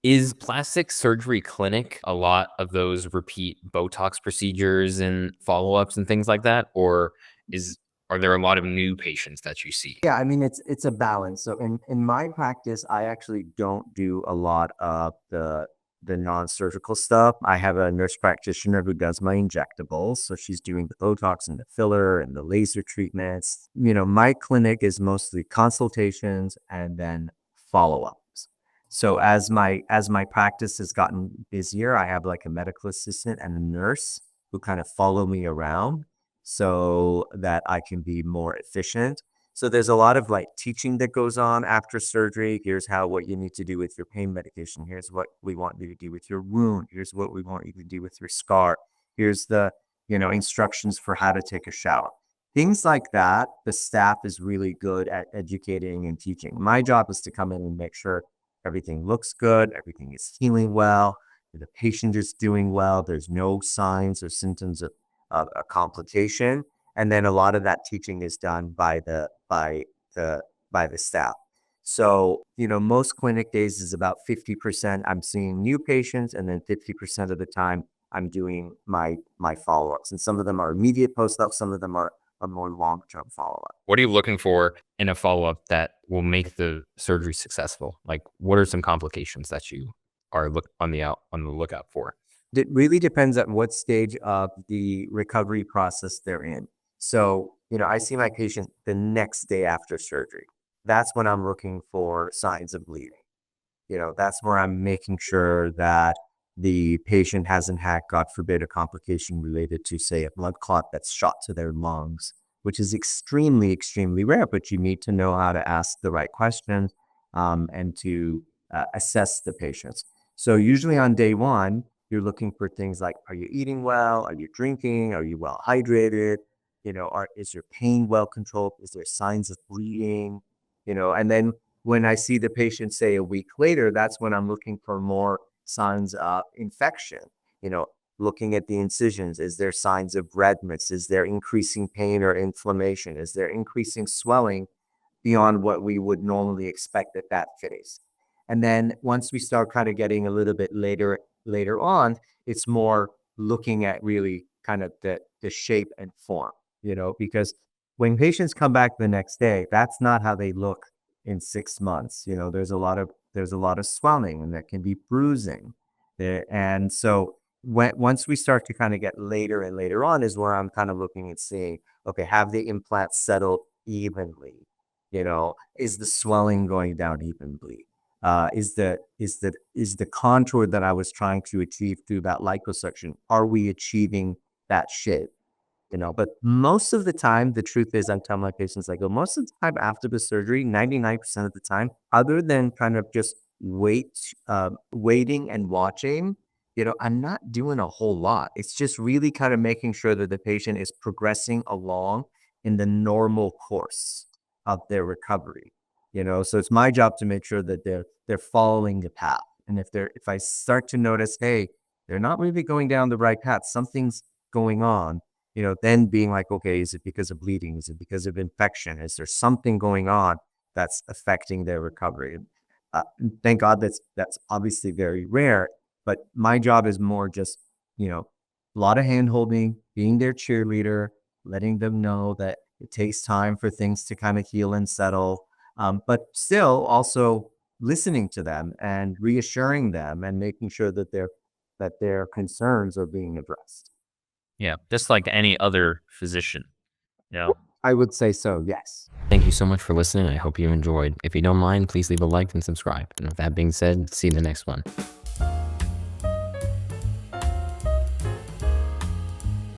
Is plastic surgery clinic a lot of those repeat Botox procedures and follow-ups and things like that? Or is are there a lot of new patients that you see? Yeah, I mean, it's a balance. So in my practice, I actually don't do a lot of the non-surgical stuff. I have a nurse practitioner who does my injectables. So she's doing the Botox and the filler and the laser treatments. My clinic is mostly consultations and then follow-ups. So as my practice has gotten busier, I have like a medical assistant and a nurse who kind of follow me around so that I can be more efficient. So there's a lot of like teaching that goes on after surgery. Here's what you need to do with your pain medication. Here's what we want you to do with your wound. Here's what we want you to do with your scar. Here's the, instructions for how to take a shower. Things like that, the staff is really good at educating and teaching. My job is to come in and make sure everything looks good, everything is healing well, the patient is doing well, there's no signs or symptoms of a complication. And then a lot of that teaching is done the by the staff. So, most clinic days is about 50% I'm seeing new patients, and then 50% of the time I'm doing my follow-ups. And some of them are immediate post-op, some of them are a more long-term follow-up. What are you looking for in a follow-up that will make the surgery successful? Like, what are some complications that you are on the lookout for? It really depends on what stage of the recovery process they're in. So, I see my patient the next day after surgery. That's when I'm looking for signs of bleeding. That's where I'm making sure that the patient hasn't had, God forbid, a complication related to, say, a blood clot that's shot to their lungs, which is extremely, extremely rare, but you need to know how to ask the right questions and to assess the patients. So usually on day one, you're looking for things like, are you eating well? Are you drinking? Are you well hydrated? Is your pain well controlled? Is there signs of bleeding? And then when I see the patient, say a week later, that's when I'm looking for more signs of infection. You know, Looking at the incisions, is there signs of redness? Is there increasing pain or inflammation? Is there increasing swelling beyond what we would normally expect at that phase? And then once we start kind of getting a little bit later on, it's more looking at really kind of the shape and form, because when patients come back the next day, that's not how they look in 6 months. There's a lot of swelling, and there can be bruising there. And so once we start to kind of get later and later on is where I'm kind of looking and seeing, okay, have the implants settled evenly? Is the swelling going down evenly? Is the contour that I was trying to achieve through that liposuction, are we achieving that shape? But most of the time, the truth is, I'm telling my patients, I go, most of the time after the surgery, 99% of the time, other than kind of just waiting and watching, I'm not doing a whole lot. It's just really kind of making sure that the patient is progressing along in the normal course of their recovery. So it's my job to make sure that they're following the path. And if I start to notice, hey, they're not really going down the right path, something's going on, then being like, okay, is it because of bleeding? Is it because of infection? Is there something going on that's affecting their recovery? Thank God that's obviously very rare, but my job is more just, a lot of hand holding, being their cheerleader, letting them know that it takes time for things to kind of heal and settle, but still also listening to them and reassuring them and making sure that their concerns are being addressed. Yeah, just like any other physician. Yeah. I would say so, yes. Thank you so much for listening. I hope you enjoyed. If you don't mind, please leave a like and subscribe. And with that being said, see you in the next one.